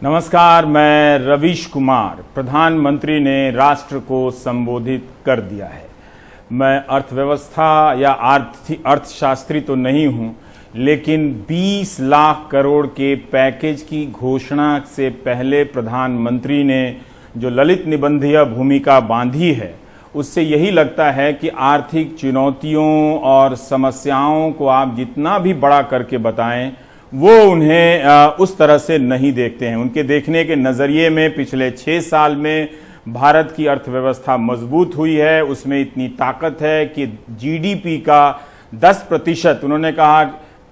नमस्कार, मैं रवीश कुमार। प्रधानमंत्री ने राष्ट्र को संबोधित कर दिया है। मैं अर्थव्यवस्था या अर्थशास्त्री तो नहीं हूं, लेकिन 20 लाख करोड़ के पैकेज की घोषणा से पहले प्रधानमंत्री ने जो ललित निबंधीय भूमिका बांधी है, उससे यही लगता है कि आर्थिक चुनौतियों और समस्याओं को आप जितना भी बड़ा करके बताएं, वो उन्हें उस तरह से नहीं देखते हैं। उनके देखने के नजरिए में पिछले 6 साल में भारत की अर्थव्यवस्था मजबूत हुई है, उसमें इतनी ताकत है कि जीडीपी का 10%, उन्होंने कहा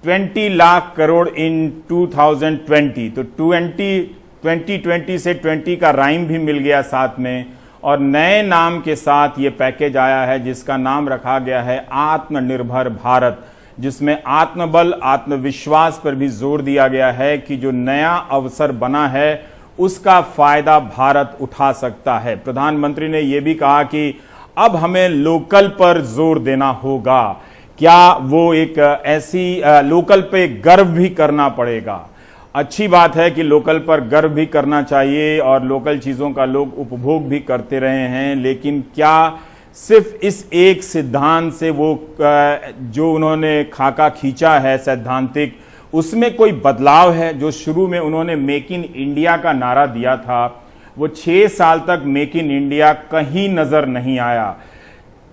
20 लाख करोड़ इन 2020, तो 2020 से 20 का राइम भी मिल गया साथ में, और नए नाम के साथ ये पैकेज आया है जिसका नाम रखा गया है आत्मनिर्भर भारत, जिसमें आत्मबल, आत्मविश्वास पर भी जोर दिया गया है कि जो नया अवसर बना है उसका फायदा भारत उठा सकता है। प्रधानमंत्री ने यह भी कहा कि अब हमें लोकल पर जोर देना होगा। क्या वो एक ऐसी लोकल पे गर्व भी करना पड़ेगा। अच्छी बात है कि लोकल पर गर्व भी करना चाहिए और लोकल चीजों का लोग उपभोग भी करते रहे हैं, लेकिन क्या सिर्फ इस एक सिद्धांत से वो जो उन्होंने खाका खींचा है सैद्धांतिक, उसमें कोई बदलाव है? जो शुरू में उन्होंने मेक इन इंडिया का नारा दिया था, वो 6 साल तक मेक इन इंडिया कहीं नजर नहीं आया।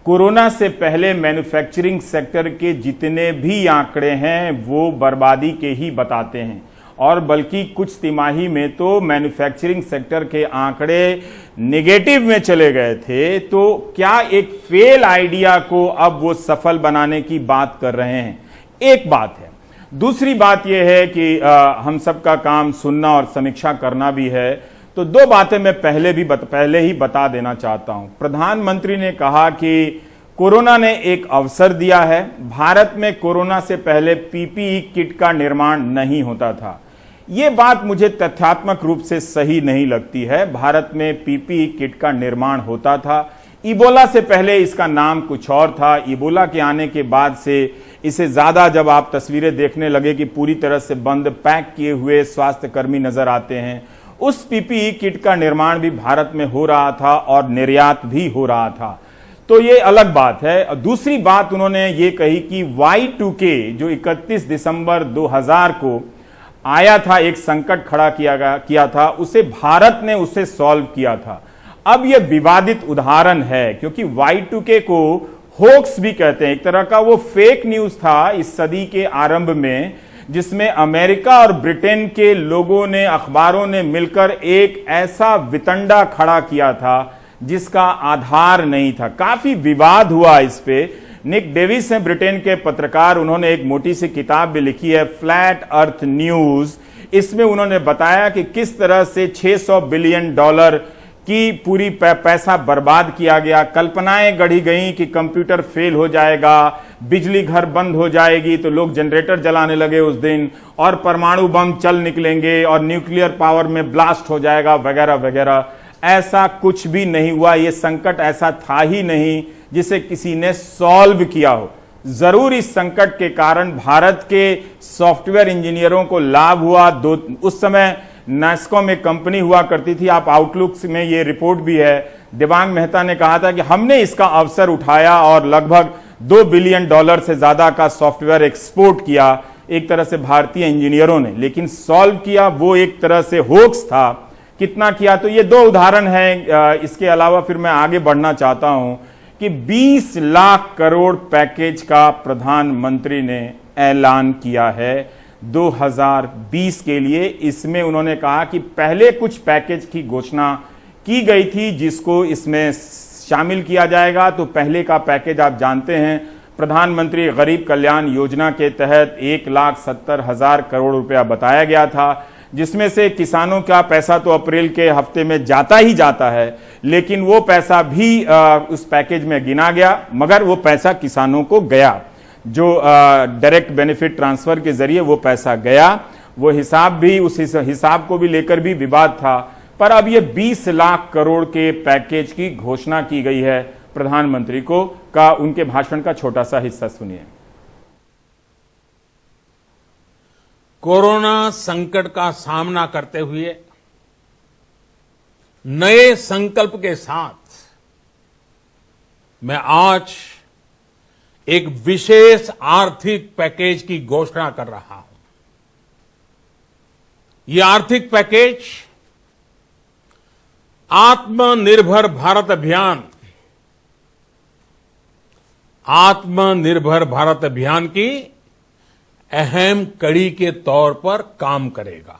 कोरोना से पहले मैन्युफैक्चरिंग सेक्टर के जितने भी आंकड़े हैं वो बर्बादी के ही बताते हैं, और बल्कि कुछ तिमाही में तो मैन्युफैक्चरिंग सेक्टर के आंकड़े नेगेटिव में चले गए थे। तो क्या एक फेल आइडिया को अब वो सफल बनाने की बात कर रहे हैं? एक बात है। दूसरी बात यह है कि हम सबका काम सुनना और समीक्षा करना भी है, तो 2 बातें मैं पहले ही बता देना चाहता हूं। प्रधानमंत्री ने कहा कि कोरोना ने एक अवसर दिया है। भारत में कोरोना से पहले पीपीई किट का निर्माण नहीं होता था। यह बात मुझे तथ्यात्मक रूप से सही नहीं लगती है। भारत में पीपीई किट का निर्माण होता था। इबोला से पहले इसका नाम कुछ और था। इबोला के आने के बाद से इसे ज्यादा जब आप तस्वीरें देखने लगे कि पूरी तरह से बंद पैक किए हुए स्वास्थ्य कर्मी नजर आते हैं, उस पीपीई किट का निर्माण भी भारत में हो रहा था और निर्यात भी हो रहा था। तो ये अलग बात है। दूसरी बात उन्होंने ये कही कि Y2K जो 31 दिसंबर 2000 को आया था, एक संकट खड़ा किया था, उसे भारत ने उसे सॉल्व किया था। अब यह विवादित उदाहरण है क्योंकि Y2K को होक्स भी कहते हैं। एक तरह का वो फेक न्यूज था इस सदी के आरंभ में, जिसमें अमेरिका और ब्रिटेन के लोगों ने, अखबारों ने मिलकर एक ऐसा वितंडा खड़ा किया था जिसका आधार नहीं था। काफी विवाद हुआ इस पे। निक डेविस हैं ब्रिटेन के पत्रकार, उन्होंने एक मोटी सी किताब भी लिखी है, फ्लैट अर्थ न्यूज। इसमें उन्होंने बताया कि किस तरह से $600 बिलियन की पूरी पैसा बर्बाद किया गया। कल्पनाएं गढ़ी गई कि कंप्यूटर फेल हो जाएगा, बिजली घर बंद हो जाएगी, तो लोग जनरेटर जलाने लगे उस दिन, और परमाणु बम चल निकलेंगे और न्यूक्लियर पावर में ब्लास्ट हो जाएगा वगैरह वगैरह। ऐसा कुछ भी नहीं हुआ। यह संकट ऐसा था ही नहीं जिसे किसी ने सॉल्व किया हो। जरूर इस संकट के कारण भारत के सॉफ्टवेयर इंजीनियरों को लाभ हुआ। उस समय नेस्को में कंपनी हुआ करती थी, आप आउटलुक में ये रिपोर्ट भी है, दिबांग मेहता ने कहा था कि हमने इसका अवसर उठाया और लगभग $2 बिलियन से ज्यादा का सॉफ्टवेयर एक्सपोर्ट किया, एक तरह से भारतीय इंजीनियरों ने। लेकिन सॉल्व किया वो एक तरह से होक्स था। कितना किया? तो ये 2 उदाहरण हैं। इसके अलावा फिर मैं आगे बढ़ना चाहता हूं कि 20 लाख करोड़ पैकेज का प्रधानमंत्री ने ऐलान किया है 2020 के लिए। इसमें उन्होंने कहा कि पहले कुछ पैकेज की घोषणा की गई थी जिसको इसमें शामिल किया जाएगा। तो पहले का पैकेज आप जानते हैं, प्रधानमंत्री गरीब कल्याण योजना के तहत 1,70,000 करोड़ रुपया बताया गया था, जिसमें से किसानों का पैसा तो अप्रैल के हफ्ते में जाता ही जाता है, लेकिन वो पैसा भी उस पैकेज में गिना गया, मगर वो पैसा किसानों को गया। जो डायरेक्ट बेनिफिट ट्रांसफर के जरिए वो पैसा गया, वो हिसाब भी, उस हिसाब को भी लेकर भी विवाद था। पर अब ये 20 लाख करोड़ के पैकेज की घोषणा की गई है प्रधानमंत्री को। उनके भाषण का छोटा सा हिस्सा सुनिए। कोरोना संकट का सामना करते हुए नए संकल्प के साथ मैं आज एक विशेष आर्थिक पैकेज की घोषणा कर रहा हूं। यह आर्थिक पैकेज आत्मनिर्भर भारत अभियान की अहम कड़ी के तौर पर काम करेगा।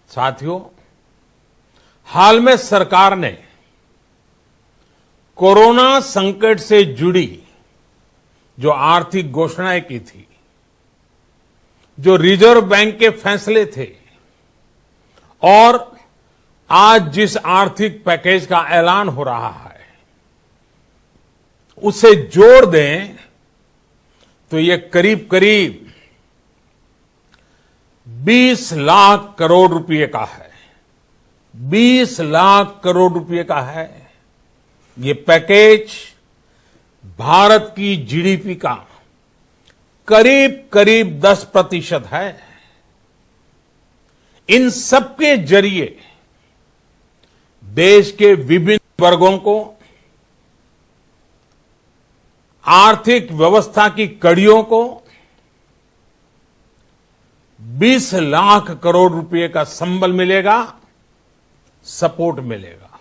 साथियों, हाल में सरकार ने कोरोना संकट से जुड़ी जो आर्थिक घोषणाएं की थी, जो रिजर्व बैंक के फैसले थे और आज जिस आर्थिक पैकेज का ऐलान हो रहा है, उसे जोड़ दें तो ये करीब करीब 20 लाख करोड़ रुपए का है। 20 लाख करोड़ रुपए का है। ये पैकेज भारत की जीडीपी का करीब करीब 10% है। इन सबके जरिए देश के विभिन्न वर्गों को आर्थिक व्यवस्था की कड़ियों को 20 लाख करोड़ रुपए का संबल मिलेगा, सपोर्ट मिलेगा।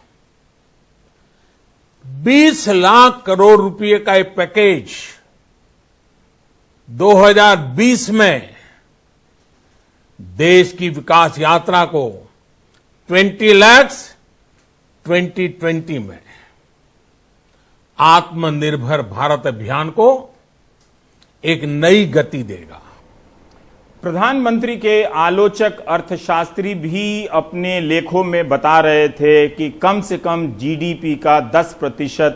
20 लाख करोड़ रुपए का एक पैकेज 2020 में देश की विकास यात्रा को 20 लाख 2020 में आत्मनिर्भर भारत अभियान को एक नई गति देगा। प्रधानमंत्री के आलोचक अर्थशास्त्री भी अपने लेखों में बता रहे थे कि कम से कम जीडीपी का 10%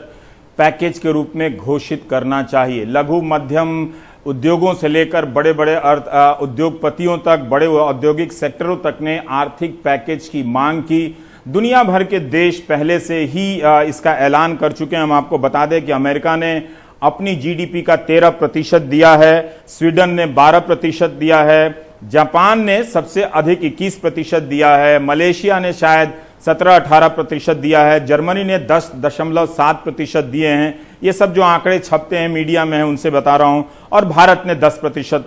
पैकेज के रूप में घोषित करना चाहिए। लघु मध्यम उद्योगों से लेकर बड़े बड़े उद्योगपतियों तक, बड़े औद्योगिक सेक्टरों तक ने आर्थिक पैकेज की मांग की। दुनिया भर के देश पहले से ही इसका ऐलान कर चुके हैं। हम आपको बता दें कि अमेरिका ने अपनी जीडीपी का 13% दिया है, स्वीडन ने 12% दिया है, जापान ने सबसे अधिक 21% दिया है, मलेशिया ने शायद 17-18% दिया है, जर्मनी ने 10.7% दिए हैं। ये सब जो आंकड़े छपते हैं मीडिया में है उनसे बता रहा हूं। और भारत ने 10%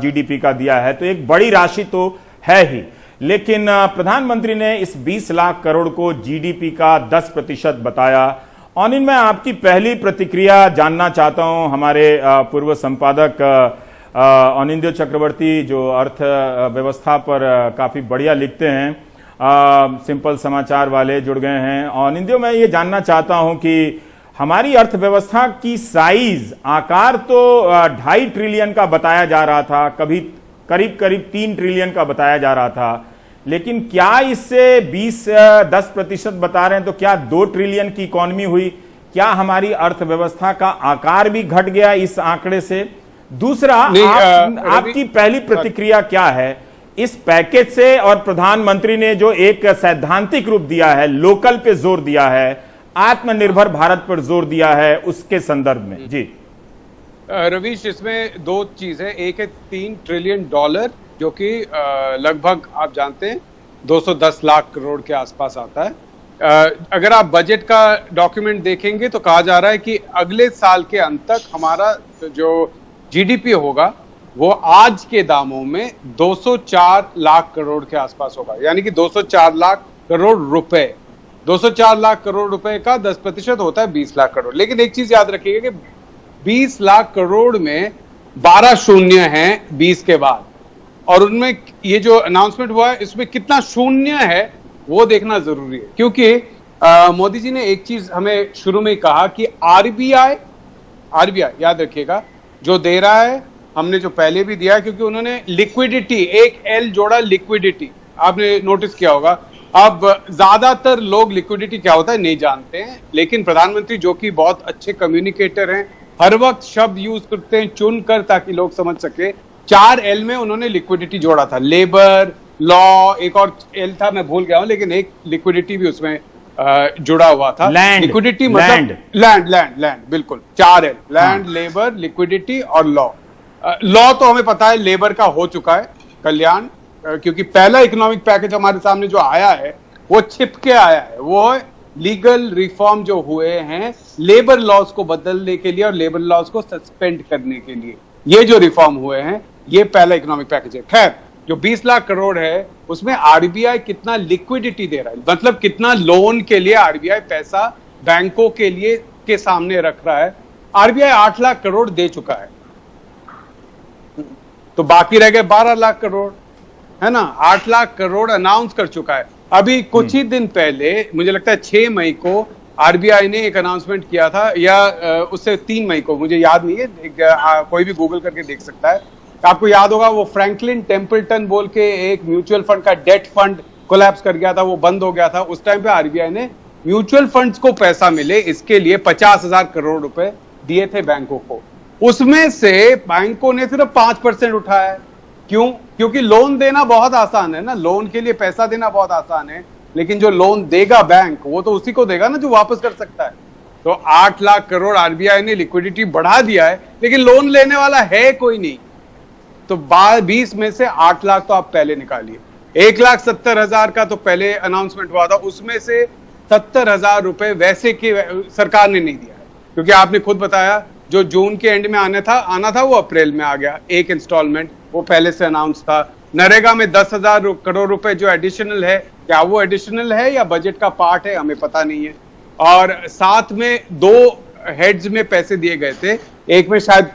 जीडीपी का दिया है, तो एक बड़ी राशि तो है ही। लेकिन प्रधानमंत्री ने इस 20 लाख करोड़ को जीडीपी का 10% बताया। और मैं आपकी पहली प्रतिक्रिया जानना चाहता हूं। हमारे पूर्व संपादक अनिंद्य चक्रवर्ती जो अर्थ व्यवस्था पर काफी बढ़िया लिखते हैं, सिंपल समाचार वाले, जुड़ गए हैं। अनिंद्य, मैं ये जानना चाहता हूं कि हमारी अर्थव्यवस्था की साइज, आकार तो 2.5 ट्रिलियन का बताया जा रहा था, कभी करीब करीब 3 ट्रिलियन का बताया जा रहा था, लेकिन क्या इससे 10% बता रहे हैं तो क्या 2 ट्रिलियन की इकोनॉमी हुई? क्या हमारी अर्थव्यवस्था का आकार भी घट गया इस आंकड़े से? दूसरा, आपकी पहली प्रतिक्रिया क्या है इस पैकेज से? और प्रधानमंत्री ने जो एक सैद्धांतिक रूप दिया है, लोकल पे जोर दिया है, आत्मनिर्भर भारत पर जोर दिया है, उसके संदर्भ में। जी रवीश, इसमें 2 चीज है। एक है 3 ट्रिलियन डॉलर, जो कि लगभग आप जानते हैं 210 लाख करोड़ के आसपास आता है। अगर आप बजट का डॉक्यूमेंट देखेंगे तो कहा जा रहा है कि अगले साल के अंत तक हमारा जो जीडीपी होगा वो आज के दामों में 204 लाख करोड़ के आसपास होगा, यानी कि 204 लाख करोड़ रुपए। 204 लाख करोड़ रुपए का 10% होता है 20 लाख करोड़। लेकिन एक चीज याद रखिएगा कि 20 लाख करोड़ में 12 शून्य हैं 20 के बाद, और उनमें ये जो अनाउंसमेंट हुआ है इसमें कितना शून्य है वो देखना जरूरी है। क्योंकि मोदी जी ने एक चीज हमें शुरू में कहा कि आरबीआई याद रखिएगा जो दे रहा है, हमने जो पहले भी दिया है, क्योंकि उन्होंने लिक्विडिटी, एक एल जोड़ा लिक्विडिटी, आपने नोटिस किया होगा। अब ज्यादातर लोग लिक्विडिटी क्या होता है नहीं जानते हैं, लेकिन प्रधानमंत्री जो कि बहुत अच्छे कम्युनिकेटर हैं, हर वक्त शब्द यूज करते हैं चुन कर ताकि लोग समझ सके। 4 एल में उन्होंने लिक्विडिटी जोड़ा था, लेबर, लॉ, एक और एल था मैं भूल गया हूं, लेकिन एक लिक्विडिटी भी उसमें जुड़ा हुआ था। लिक्विडिटी मतलब लैंड, बिल्कुल 4 एल, लैंड, लेबर, लिक्विडिटी और लॉ। लॉ तो हमें पता है लेबर का हो चुका है कल्याण, क्योंकि पहला इकोनॉमिक पैकेज हमारे सामने जो आया है वो छिप के आया है। वो लीगल रिफॉर्म जो हुए हैं लेबर लॉज को बदलने के लिए और लेबर लॉज को सस्पेंड करने के लिए, ये जो रिफॉर्म हुए हैं, ये पहला इकोनॉमिक पैकेज है। खैर, जो 20 लाख करोड़ है उसमें आरबीआई कितना लिक्विडिटी दे रहा है, मतलब कितना लोन के लिए आरबीआई पैसा बैंकों के लिए के सामने रख रहा है। आरबीआई 8 लाख करोड़ दे चुका है, तो बाकी रह गए 12 लाख करोड़, है ना। 8 लाख करोड़ अनाउंस कर चुका है। अभी कुछ ही दिन पहले, मुझे लगता है 6 मई को आरबीआई ने एक अनाउंसमेंट किया था, या उससे 3 मई को, मुझे याद नहीं है, कोई भी गूगल करके देख सकता है। आपको याद होगा वो फ्रैंकलिन टेम्पल्टन बोल के एक म्यूचुअल फंड का डेट फंड कोलैप्स कर गया था, वो बंद हो गया था। उस टाइम पे आरबीआई ने म्यूचुअल फंड्स को पैसा मिले इसके लिए 50,000 करोड़ रुपए दिए थे बैंकों को। उसमें से बैंकों ने सिर्फ 5% उठाया है। क्यों? क्योंकि लोन देना बहुत आसान है ना, लोन के लिए पैसा देना बहुत आसान है, लेकिन जो लोन देगा बैंक, वो तो उसी को देगा ना जो वापस कर सकता है। तो 8 लाख करोड़ आरबीआई ने लिक्विडिटी बढ़ा दिया है, लेकिन लोन लेने वाला है कोई नहीं। तो 20 में से 8 लाख तो आप पहले निकालिए। 1,70,000 का तो पहले अनाउंसमेंट हुआ था, उसमें से 70,000 रुपए वैसे कि सरकार ने नहीं दिया है, क्योंकि आपने खुद बताया जो जून के एंड में आना था वो अप्रैल में आ गया। एक इंस्टॉलमेंट वो पहले से अनाउंस था। नरेगा में 10,000 करोड़ रुपए जो एडिशनल है, क्या वो एडिशनल है या बजट का पार्ट है, हमें पता नहीं है। और साथ में 2 हेड्स में पैसे दिए गए थे, एक में शायद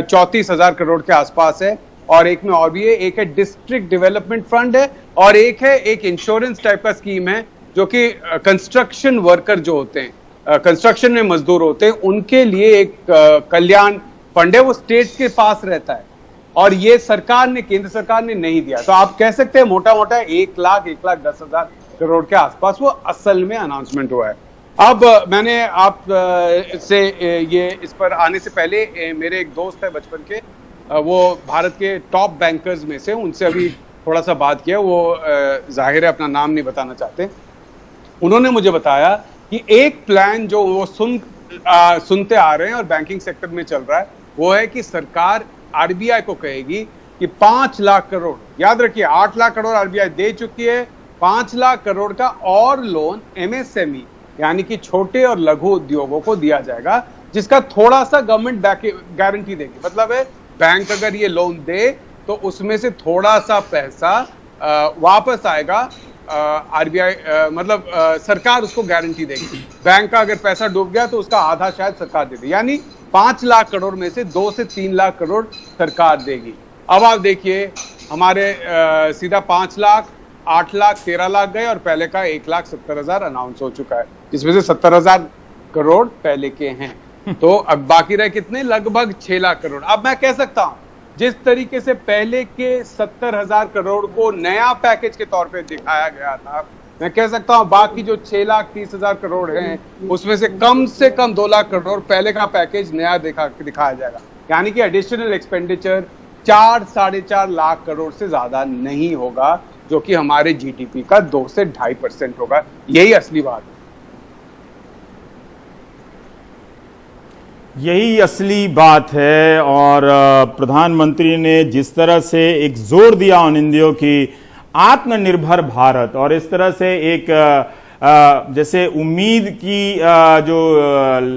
34,000 करोड़ के आसपास है, और एक में और भी है। एक है डिस्ट्रिक्ट डेवलपमेंट फंड है, और एक है एक इंश्योरेंस टाइप का स्कीम है, जो कि कंस्ट्रक्शन वर्कर जो होते हैं, कंस्ट्रक्शन में मजदूर होते हैं, उनके लिए एक कल्याण फंड है, वो स्टेट्स के पास रहता है, और ये सरकार ने, केंद्र सरकार ने नहीं दिया। तो आप कह सकते हैं मोटा मोटा 1,10,000 करोड़ के आसपास वो असल में अनाउंसमेंट हुआ है। अब मैंने आप से ये इस पर आने से पहले मेरे एक दोस्त है बचपन के, वो भारत के टॉप बैंकर्स में से, उनसे अभी थोड़ा सा बात किया। वो जाहिर है अपना नाम नहीं बताना चाहते। उन्होंने मुझे बताया कि एक प्लान जो वो सुनते आ रहे हैं और बैंकिंग सेक्टर में चल रहा है, वो है कि सरकार आरबीआई को कहेगी कि 5 लाख करोड़, याद रखिए 8 लाख करोड़ आरबीआई दे चुकी है, 5 लाख करोड़ का और लोन एमएसएमई यानी कि छोटे और लघु उद्योगों को दिया जाएगा, जिसका थोड़ा सा गवर्नमेंट गारंटी देगी। मतलब है बैंक अगर ये लोन दे तो उसमें से थोड़ा सा पैसा वापस आएगा आरबीआई, मतलब सरकार उसको गारंटी देगी। बैंक का अगर पैसा डूब गया तो उसका आधा शायद सरकार दे दे, यानी 5 लाख करोड़ में से 2 से 3 लाख करोड़ सरकार देगी। अब आप देखिए हमारे सीधा 5 लाख, 8 लाख, 13 लाख गए, और पहले का 1,70,000 अनाउंस हो चुका है, जिसमें से 70,000 करोड़ पहले के हैं। तो अब बाकी रहे कितने? लगभग 6 लाख करोड़। अब मैं कह सकता हूं जिस तरीके से पहले के 70,000 करोड़ को नया पैकेज के तौर पे दिखाया गया था, मैं कह सकता हूं बाकी जो 6,30,000 करोड़ हैं उसमें से कम 2 लाख करोड़ पहले का पैकेज नया दिखाया जाएगा। यानी कि एडिशनल एक्सपेंडिचर 4-4.5 लाख करोड़ से ज्यादा नहीं होगा, जो कि हमारे जीडीपी का 2 से 2.5% होगा। यही असली बात है। यही असली बात है। और प्रधानमंत्री ने जिस तरह से एक जोर दिया ऑन इंडिया की आत्मनिर्भर भारत, और इस तरह से एक जैसे उम्मीद की जो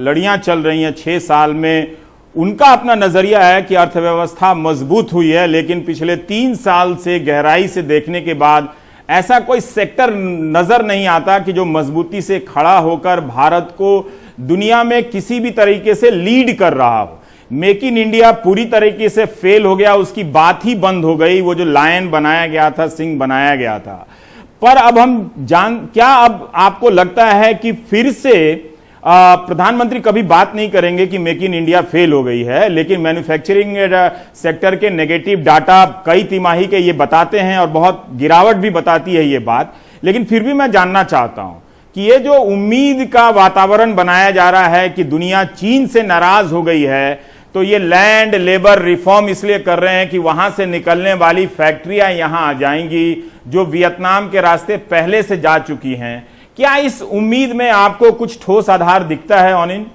लड़ियां चल रही हैं 6 साल में, उनका अपना नजरिया है कि अर्थव्यवस्था मजबूत हुई है, लेकिन पिछले 3 साल से गहराई से देखने के बाद ऐसा कोई सेक्टर नजर नहीं आता कि जो मजबूती से खड़ा होकर भारत को दुनिया में किसी भी तरीके से लीड कर रहा हो। मेक इन इंडिया पूरी तरीके से फेल हो गया, उसकी बात ही बंद हो गई। वो जो लायन बनाया गया था, सिंह बनाया गया था। पर अब हम क्या अब आपको लगता है कि फिर से प्रधानमंत्री कभी बात नहीं करेंगे कि मेक इन इंडिया फेल हो गई है, लेकिन मैन्युफैक्चरिंग सेक्टर के नेगेटिव डाटा कई तिमाही के ये बताते हैं और बहुत गिरावट भी बताती है ये बात। लेकिन फिर भी मैं जानना चाहता हूं कि ये जो उम्मीद का वातावरण बनाया जा रहा है कि दुनिया चीन से नाराज हो गई है, तो ये लैंड लेबर रिफॉर्म इसलिए कर रहे हैं कि वहां से निकलने वाली फैक्ट्रियां यहां आ जाएंगी जो वियतनाम के रास्ते पहले से जा चुकी हैं। क्या इस उम्मीद में आपको कुछ ठोस आधार दिखता है ऑनिन?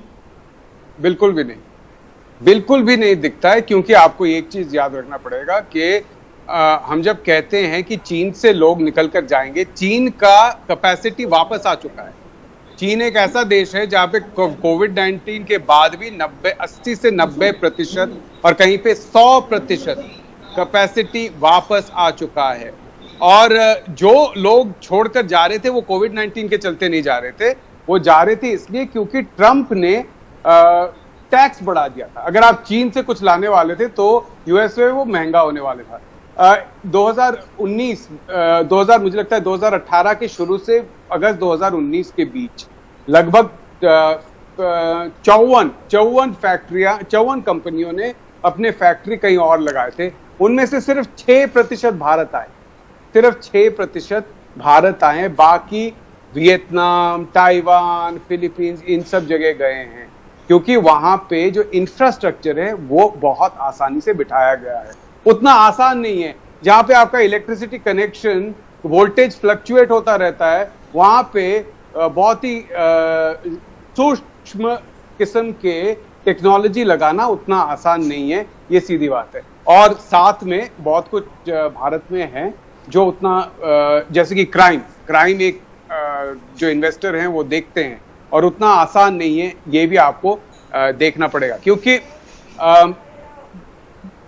बिल्कुल भी नहीं, बिल्कुल भी नहीं दिखता है, क्योंकि आपको एक चीज याद रखना पड़ेगा कि हम जब कहते हैं कि चीन से लोग निकल कर जाएंगे, चीन का कैपेसिटी वापस आ चुका है। चीन एक ऐसा देश है जहां पे कोविड-19 के बाद भी 80 से 90% और कहीं पे 100% कैपेसिटी वापस आ चुका है। और जो लोग छोड़कर जा रहे थे वो कोविड-19 के चलते नहीं जा रहे थे, वो जा रहे थे इसलिए क्योंकि ट्रंप ने टैक्स बढ़ा दिया था। अगर आप चीन से कुछ लाने वाले थे तो यूएस में वो महंगा होने वाले था। 2019 मुझे लगता है 2018 के शुरू से अगस्त 2019 के बीच लगभग 54 कंपनियों ने अपने फैक्ट्री कहीं और लगाए थे। उनमें से सिर्फ 6% भारत आए, सिर्फ 6% भारत आए। बाकी वियतनाम, ताइवान, फिलीपींस, इन सब जगह गए हैं क्योंकि वहां पे जो इंफ्रास्ट्रक्चर है वो बहुत आसानी से बिठाया गया है। उतना आसान नहीं है। जहां पे आपका इलेक्ट्रिसिटी कनेक्शन वोल्टेज फ्लक्चुएट होता रहता है, वहां पे बहुत ही सूक्ष्म किस्म के टेक्नोलॉजी लगाना उतना आसान नहीं है, ये सीधी बात है। और साथ में बहुत कुछ भारत में है जो उतना जैसे कि क्राइम एक जो इन्वेस्टर हैं वो देखते हैं और उतना आसान नहीं है, ये भी आपको देखना पड़ेगा। क्योंकि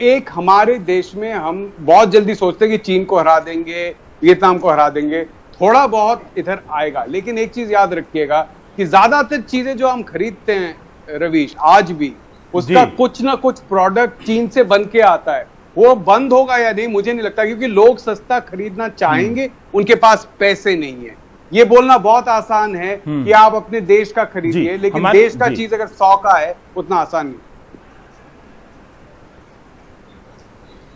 एक हमारे देश में हम बहुत जल्दी सोचते हैं कि चीन को हरा देंगे, वियतनाम को हरा देंगे, थोड़ा बहुत इधर आएगा। लेकिन एक चीज याद रखिएगा कि ज्यादातर चीजें जो हम खरीदते हैं रवीश, आज भी उसका कुछ ना कुछ प्रोडक्ट चीन से बन के आता है। वो बंद होगा या नहीं मुझे नहीं लगता, क्योंकि लोग सस्ता खरीदना चाहेंगे, उनके पास पैसे नहीं है। ये बोलना बहुत आसान है कि आप अपने देश का खरीदिए, लेकिन देश का चीज अगर 100 का है उतना आसान नहीं।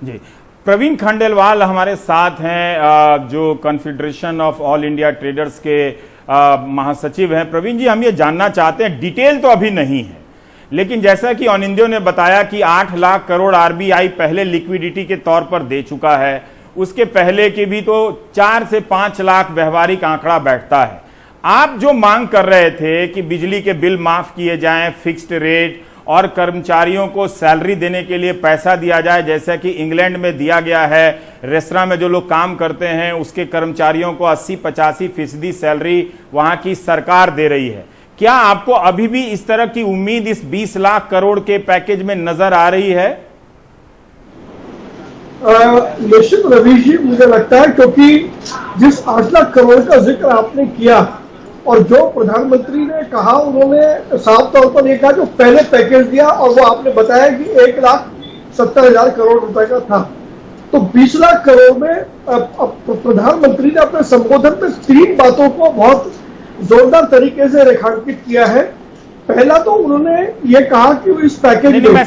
जी, प्रवीण खंडेलवाल हमारे साथ हैं, जो confederation of all India traders के महासचिव हैं। प्रवीण जी, हम ये जानना चाहते हैं, डिटेल तो अभी नहीं है, लेकिन जैसा कि ऑन इंडिया ने बताया कि 8 लाख करोड़ आरबीआई पहले लिक्विडिटी के तौर पर दे चुका है, उसके पहले की भी तो 4 से 5 लाख व्यवहारिक आंकड़ा बैठता है। आप जो मांग कर रहे थे कि बिजली के बिल माफ किए जाएं, फिक्स्ड रेट, और कर्मचारियों को सैलरी देने के लिए पैसा दिया जाए, जैसा कि इंग्लैंड में दिया गया है। रेस्तरां में जो लोग काम करते हैं उसके कर्मचारियों को 80-85% सैलरी वहां की सरकार दे रही है। क्या आपको अभी भी इस तरह की उम्मीद इस 20 लाख करोड़ के पैकेज में नजर आ रही है? निश्चित रवीश जी, मुझे लगता है क्योंकि जिस 8 लाख करोड़ का जिक्र आपने किया और जो प्रधानमंत्री ने कहा, उन्होंने साफ तौर पर यह कहा जो पहले पैकेज दिया, और वो आपने बताया कि 1,70,000 करोड़ रुपए का था। तो 20 लाख करोड़ में प्रधानमंत्री ने अपने संबोधन में 3 बातों को बहुत जोरदार तरीके से रेखांकित किया है। पहला तो उन्होंने ये कहा कि इस पैकेज में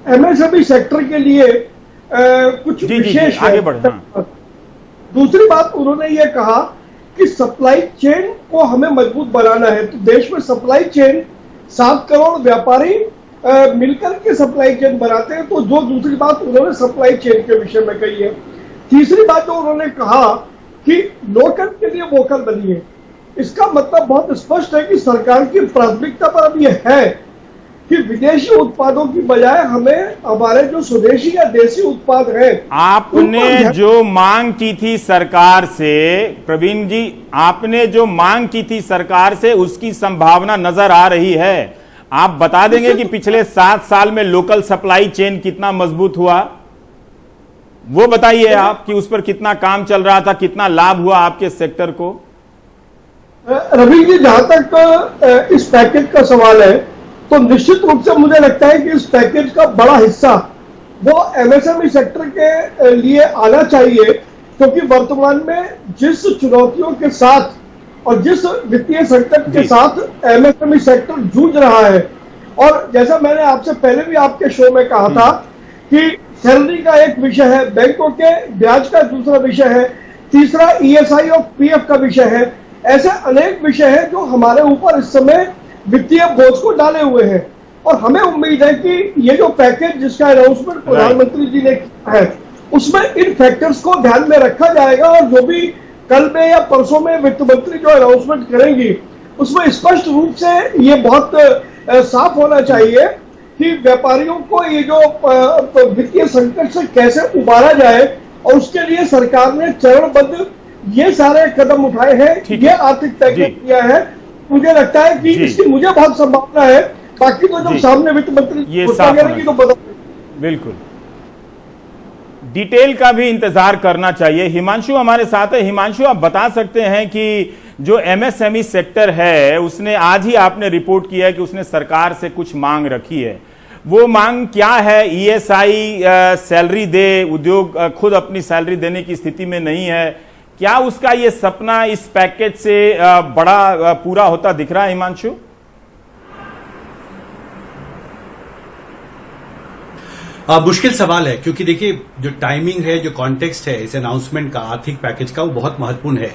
एमएसएमई सेक्टर के लिए कुछ विशेष है। दूसरी बात उन्होंने ये कहा कि सप्लाई चेन को हमें मजबूत बनाना है। तो देश में सप्लाई चेन 7 करोड़ व्यापारी मिलकर के सप्लाई चेन बनाते हैं। तो जो दूसरी बात उन्होंने सप्लाई चेन के विषय में कही है। तीसरी बात जो उन्होंने कहा कि लोकल के लिए वोकल बनिए, इसका मतलब बहुत स्पष्ट है कि सरकार की प्राथमिकता पर अब यह है कि विदेशी उत्पादों की बजाय हमें हमारे जो स्वदेशी या देसी उत्पाद हैं। आपने जो मांग की थी सरकार से, प्रवीण जी, आपने जो मांग की थी सरकार से, उसकी संभावना नजर आ रही है। आप बता देंगे कि पिछले 7 साल में लोकल सप्लाई चेन कितना मजबूत हुआ? वो बताइए आप कि उस पर कितना काम चल रहा था, कितना लाभ हुआ आपके सेक्टर को। रवि जी, जहां तक इस पैकेज का सवाल है तो निश्चित रूप से मुझे लगता है कि इस पैकेज का बड़ा हिस्सा वो एमएसएमई सेक्टर के लिए आना चाहिए, क्योंकि वर्तमान में जिस चुनौतियों के साथ और जिस वित्तीय संकट के साथ एमएसएमई सेक्टर जूझ रहा है, और जैसा मैंने आपसे पहले भी आपके शो में कहा था कि सैलरी का एक विषय है, बैंकों के ब्याज का दूसरा विषय है, तीसरा ईएसआई और पीएफ का विषय है। ऐसे अनेक विषय हैं जो हमारे ऊपर इस समय वित्तीय बोझ को डाले हुए हैं, और हमें उम्मीद है कि ये जो पैकेज जिसका अनाउंसमेंट प्रधानमंत्री जी ने किया है उसमें इन फैक्टर्स को ध्यान में रखा जाएगा, और जो भी कल में या परसों में वित्त मंत्री जो अनाउंसमेंट करेंगी उसमें स्पष्ट रूप से ये बहुत साफ होना चाहिए कि व्यापारियों को ये जो वित्तीय संकट से कैसे उबारा जाए, और उसके लिए सरकार ने चरणबद्ध ये सारे कदम उठाए हैं, ये आर्थिक पैकेज किया है। मुझे लगता है कि इसकी मुझे बहुत संभावना है। बाकी तो जब सामने वित्त मंत्री ये करेगी तो बता। बिल्कुल डिटेल का भी इंतजार करना चाहिए। हिमांशु हमारे साथ है। हिमांशु, आप बता सकते हैं कि जो एमएसएमई सेक्टर है उसने आज ही आपने रिपोर्ट किया है कि उसने सरकार से कुछ मांग रखी है, वो मांग क्या है? ईएसआई सैलरी दे, उद्योग खुद अपनी सैलरी देने की स्थिति में नहीं है, क्या उसका ये सपना इस पैकेज से बड़ा पूरा होता दिख रहा है हिमांशु? मुश्किल सवाल है, क्योंकि देखिए जो टाइमिंग है, जो कॉन्टेक्स्ट है इस अनाउंसमेंट का, आर्थिक पैकेज का, वो बहुत महत्वपूर्ण है।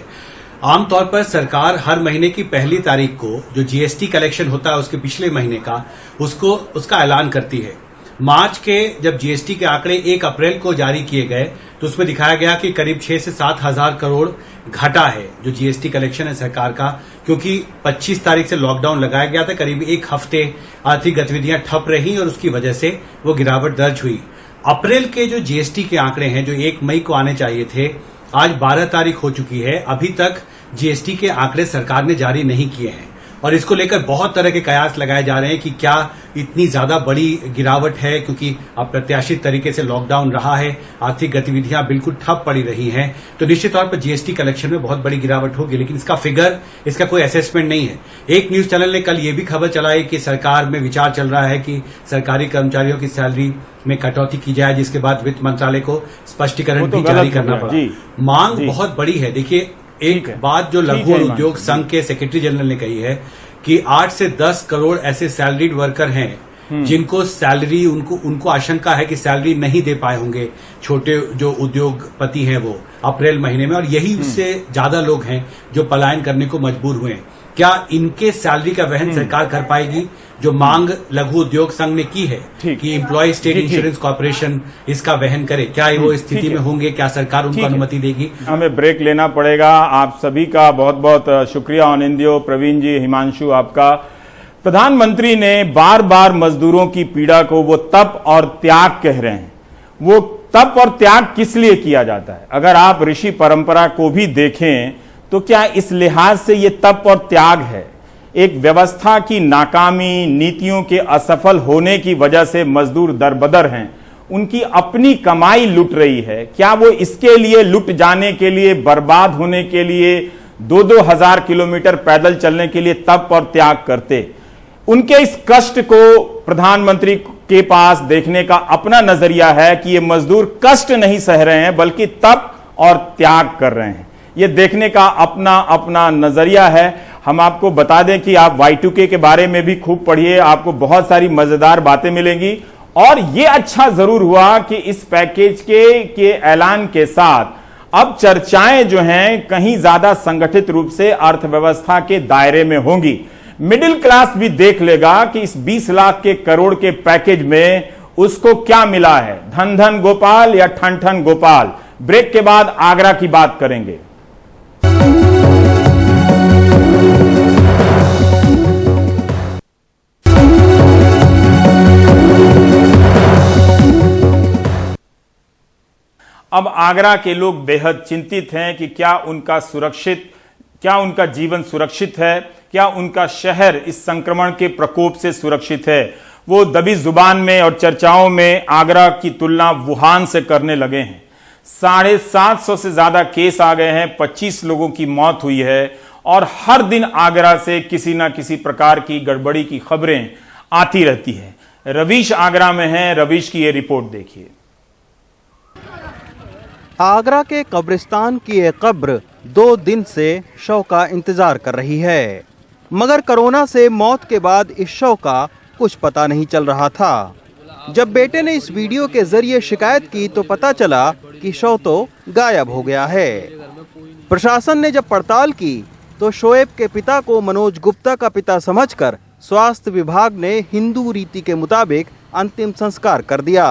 आमतौर पर सरकार हर महीने की पहली तारीख को जो जीएसटी कलेक्शन होता है उसके पिछले महीने का, उसका ऐलान करती है। मार्च के जब जीएसटी के आंकड़े 1 अप्रैल को जारी किए गए तो उसमें दिखाया गया कि करीब 6 से 7 हजार करोड़ घटा है जो जीएसटी कलेक्शन है सरकार का, क्योंकि 25 तारीख से लॉकडाउन लगाया गया था। करीब 1 हफ्ते आर्थिक गतिविधियां ठप रही और उसकी वजह से वो गिरावट दर्ज हुई। अप्रैल के जो जीएसटी के आंकड़े हैं जो 1 मई को आने चाहिए थे, आज 12 तारीख हो चुकी है, अभी तक जीएसटी के आंकड़े सरकार ने जारी नहीं किए हैं और इसको लेकर बहुत तरह के कयास लगाए जा रहे हैं कि क्या इतनी ज्यादा बड़ी गिरावट है क्योंकि अप्रत्याशित तरीके से लॉकडाउन रहा है, आर्थिक गतिविधियां बिल्कुल ठप पड़ी रही हैं, तो निश्चित तौर पर जीएसटी कलेक्शन में बहुत बड़ी गिरावट होगी, लेकिन इसका फिगर, इसका कोई असेसमेंट नहीं है। एक न्यूज चैनल ने कल ये भी खबर चलाई कि सरकार में विचार चल रहा है कि सरकारी कर्मचारियों की सैलरी में कटौती की जाए, जिसके बाद वित्त मंत्रालय को स्पष्टीकरण भी जारी करना पड़ा। मांग बहुत बड़ी है। देखिए, एक बात जो लघु और उद्योग संघ के सेक्रेटरी जनरल ने कही है कि 8 से 10 करोड़ ऐसे सैलरीड वर्कर हैं जिनको सैलरी, उनको आशंका है कि सैलरी नहीं दे पाए होंगे, छोटे जो उद्योगपति हैं वो अप्रैल महीने में, और यही उससे ज्यादा लोग हैं जो पलायन करने को मजबूर हुए। क्या इनके सैलरी का वहन सरकार कर पाएगी? जो मांग लघु उद्योग संघ ने की है कि एम्प्लॉय स्टेट इंश्योरेंस कॉर्पोरेशन इसका वहन करे, क्या वो स्थिति में होंगे? क्या सरकार उनको अनुमति देगी? हमें ब्रेक लेना पड़ेगा। आप सभी का बहुत बहुत शुक्रिया। ऑनिंदियो, प्रवीण जी, हिमांशु, आपका। प्रधानमंत्री ने बार बार मजदूरों की पीड़ा को वो तप और त्याग कह रहे हैं। वो तप और त्याग किस लिए किया जाता है? अगर आप ऋषि परंपरा को भी देखें तो क्या इस लिहाज से ये तप और त्याग है? एक व्यवस्था की नाकामी, नीतियों के असफल होने की वजह से मजदूर दरबदर हैं, उनकी अपनी कमाई लुट रही है। क्या वो इसके लिए, लुट जाने के लिए, बर्बाद होने के लिए 2-2 हजार किलोमीटर पैदल चलने के लिए तप और त्याग करते? उनके इस कष्ट को प्रधानमंत्री के पास देखने का अपना नजरिया है कि ये मजदूर कष्ट नहीं सह रहे हैं बल्कि तप और त्याग कर रहे हैं। ये देखने का अपना अपना नजरिया है। हम आपको बता दें कि आप Y2K के बारे में भी खूब पढ़िए, आपको बहुत सारी मजेदार बातें मिलेंगी। और ये अच्छा जरूर हुआ कि इस पैकेज के ऐलान के साथ अब चर्चाएं जो हैं कहीं ज्यादा संगठित रूप से अर्थव्यवस्था के दायरे में होंगी। मिडिल क्लास भी देख लेगा कि इस 20 लाख के करोड़ के पैकेज में उसको क्या मिला है, धन धन गोपाल या ठन ठन गोपाल। ब्रेक के बाद आगरा की बात करेंगे। अब आगरा के लोग बेहद चिंतित हैं कि क्या उनका जीवन सुरक्षित है, क्या उनका शहर इस संक्रमण के प्रकोप से सुरक्षित है। वो दबी जुबान में और चर्चाओं में आगरा की तुलना वुहान से करने लगे हैं। 750 से ज्यादा केस आ गए हैं, 25 लोगों की मौत हुई है और हर दिन आगरा से किसी ना किसी प्रकार की गड़बड़ी की खबरें आती रहती है। रवीश आगरा में है, रवीश की ये रिपोर्ट देखिए। आगरा के कब्रिस्तान की एक कब्र 2 दिन से शव का इंतजार कर रही है, मगर कोरोना से मौत के बाद इस शव का कुछ पता नहीं चल रहा था। जब बेटे ने इस वीडियो के जरिए शिकायत की तो पता चला कि शव तो गायब हो गया है। प्रशासन ने जब पड़ताल की तो शोएब के पिता को मनोज गुप्ता का पिता समझकर स्वास्थ्य विभाग ने हिंदू रीति के मुताबिक अंतिम संस्कार कर दिया।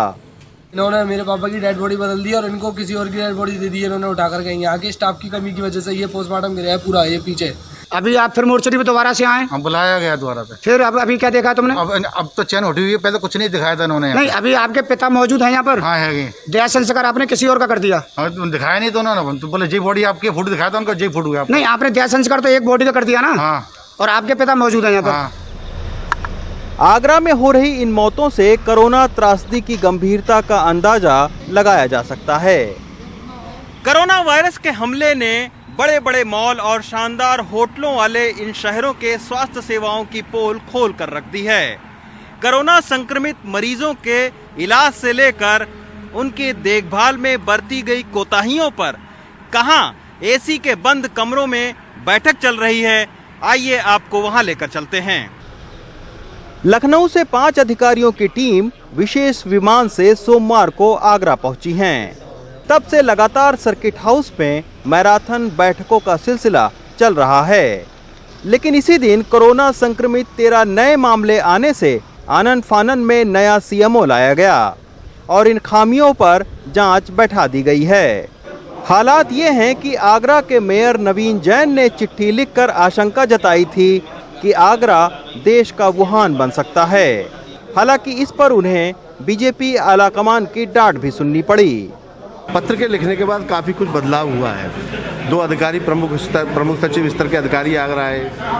इन्होंने मेरे पापा की डेड बॉडी बदल दी और इनको किसी और की डेड बॉडी दे दी। इन्होंने उठा कर कहीं यहाँ के स्टाफ की कमी की वजह से ये पोस्टमार्टम गिरा है पूरा, ये पीछे अभी आप फिर मोर्चरी पे दोबारा से आए? हम बुलाया गया दोबारा पे। फिर अब अभी क्या देखा तुमने? अब तो चैन उठी हुई है, पहले कुछ नहीं दिखाया था उन्होंने। नहीं, अभी आपके पिता मौजूद हैं यहाँ पर? हाँ है। देह संस्कार आपने किसी और का कर दिया? दिखाया नहीं तो उन्होंने, तो बोले जी बॉडी आपकी फोटो दिखाया था, उनका जी फोटो गया। नहीं, आपने देह संस्कार तो एक बॉडी का कर दिया ना। हाँ। और आपके पिता मौजूद है यहाँ पर। हाँ। आगरा में हो रही इन मौतों से कोरोना त्रासदी की गंभीरता का अंदाजा लगाया जा सकता है। कोरोना वायरस के हमले ने बड़े बड़े मॉल और शानदार होटलों वाले इन शहरों के स्वास्थ्य सेवाओं की पोल खोल कर रख दी है। कोरोना संक्रमित मरीजों के इलाज से लेकर उनकी देखभाल में बरती गई कोताहियों पर कहां एसी के बंद कमरों में बैठक चल रही है, आइए आपको वहां लेकर चलते हैं। लखनऊ से 5 अधिकारियों की टीम विशेष विमान से सोमवार को आगरा पहुंची हैं। तब से लगातार सर्किट हाउस में मैराथन बैठकों का सिलसिला चल रहा है, लेकिन इसी दिन कोरोना संक्रमित 13 नए मामले आने से आनन फानन में नया सीएमओ लाया गया और इन खामियों पर जांच बैठा दी गई है। हालात ये हैं कि आगरा के मेयर नवीन जैन ने चिट्ठी लिखकर आशंका जताई थी कि आगरा देश का वुहान बन सकता है। हालांकि इस पर उन्हें बीजेपी आलाकमान की डांट भी सुननी पड़ी। पत्र के लिखने के बाद काफ़ी कुछ बदलाव हुआ है। 2 अधिकारी प्रमुख सचिव स्तर के अधिकारी आगरा आए,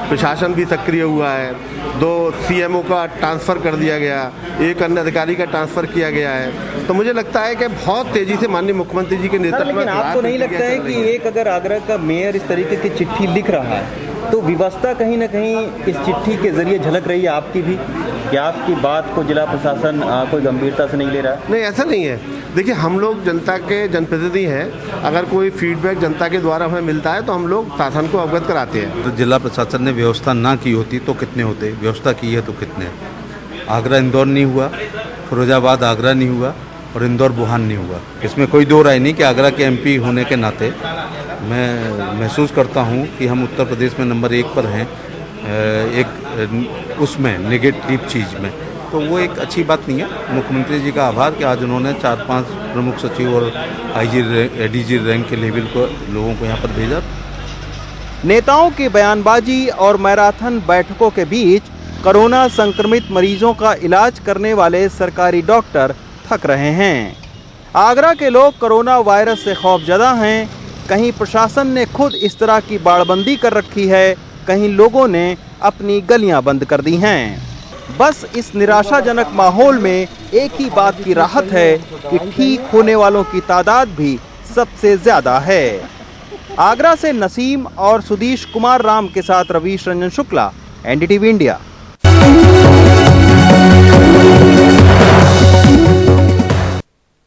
प्रशासन भी सक्रिय हुआ है, 2 सीएमओ का ट्रांसफ़र कर दिया गया, 1 अन्य अधिकारी का ट्रांसफ़र किया गया है। तो मुझे लगता है कि बहुत तेज़ी से माननीय मुख्यमंत्री जी के नेतृत्व में। आपको नहीं लगता है कि एक अगर आगरा का मेयर इस तरीके की चिट्ठी लिख रहा है तो व्यवस्था कहीं न कहीं इस चिट्ठी के जरिए झलक रही है आपकी भी, कि आपकी बात को जिला प्रशासन कोई गंभीरता से नहीं ले रहा? नहीं, ऐसा नहीं है। देखिए, हम लोग जनता के जनप्रतिनिधि हैं। अगर कोई फीडबैक जनता के द्वारा हमें मिलता है तो हम लोग शासन को अवगत कराते हैं। तो जिला प्रशासन ने व्यवस्था ना की होती तो कितने होते, व्यवस्था की है तो कितने। आगरा इंदौर नहीं हुआ, फिरोजाबाद आगरा नहीं हुआ और इंदौर वुहान नहीं हुआ। इसमें कोई दो राय नहीं कि आगरा के एमपी होने के नाते मैं महसूस करता हूं कि हम उत्तर प्रदेश में नंबर 1 पर हैं, एक उसमें नेगेटिव चीज़ में। तो वो एक अच्छी बात नहीं है। मुख्यमंत्री जी का आभार कि आज उन्होंने 4-5 प्रमुख सचिव और एडीजी रैंक के लेवल को लोगों को यहाँ पर भेजा। नेताओं की बयानबाजी और मैराथन बैठकों के बीच कोरोना संक्रमित मरीजों का इलाज करने वाले सरकारी डॉक्टर थक रहे हैं। आगरा के लोग कोरोना वायरस से खौफजदा हैं। कहीं प्रशासन ने खुद इस तरह की बाड़बंदी कर रखी है, कहीं लोगों ने अपनी गलियां बंद कर दी हैं। बस इस निराशाजनक माहौल में एक ही बात की राहत है कि ठीक होने वालों की तादाद भी सबसे ज्यादा है। आगरा से नसीम और सुधीश कुमार राम के साथ रवीश रंजन शुक्ला, एनडीटीवी इंडिया।